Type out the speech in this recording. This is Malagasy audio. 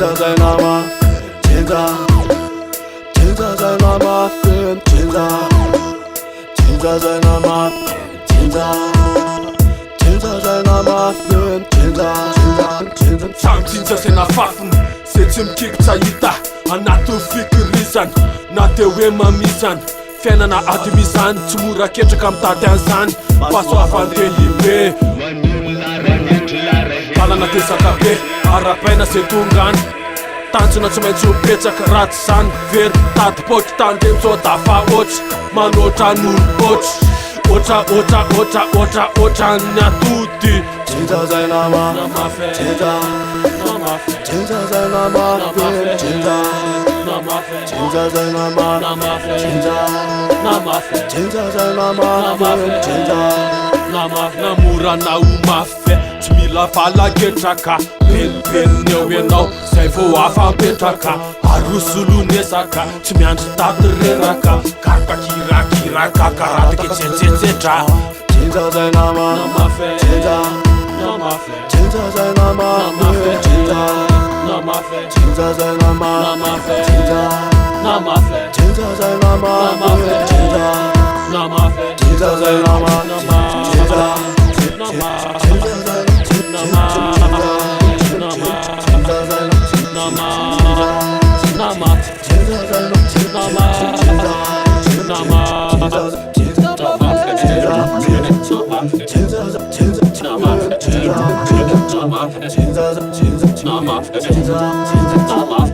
진짜 잘 남아 진짜 진짜 잘 남아 진짜 진짜 잘 남아 진짜 진짜 잘 남아 진짜 진짜 Sam tinja zay nafafiny zay tsy mikikitra hita anaty fikirizany na teo hoe mamisany fiainana ady mizany tsy mora ketraka mitady an'izany fahasoavany lehibe talana tesaka be arapaina zay tongany tanjona tsy maintsy mipetraka ratsy zany very tady potry tandreny sao dafa ohatry manoatra n'olo oatra ny atody 진짜 잘 남아 진짜 진짜 잘 남아 진짜 진짜 잘 남아 진짜 진짜 잘 남아 진짜 namora na omafy tsy mila valaketraka penipeny eo ianao zay vao afapetraka arosolonesaka tsy miandry tady reraka karaka kirakiraka karatake tsetsetsetra 진짜 잘 남아 진짜 진짜 잘 남아 진짜 진짜 잘 남아 진짜 진짜 잘 남아 진짜 진짜 잘 남아 진짜 진짜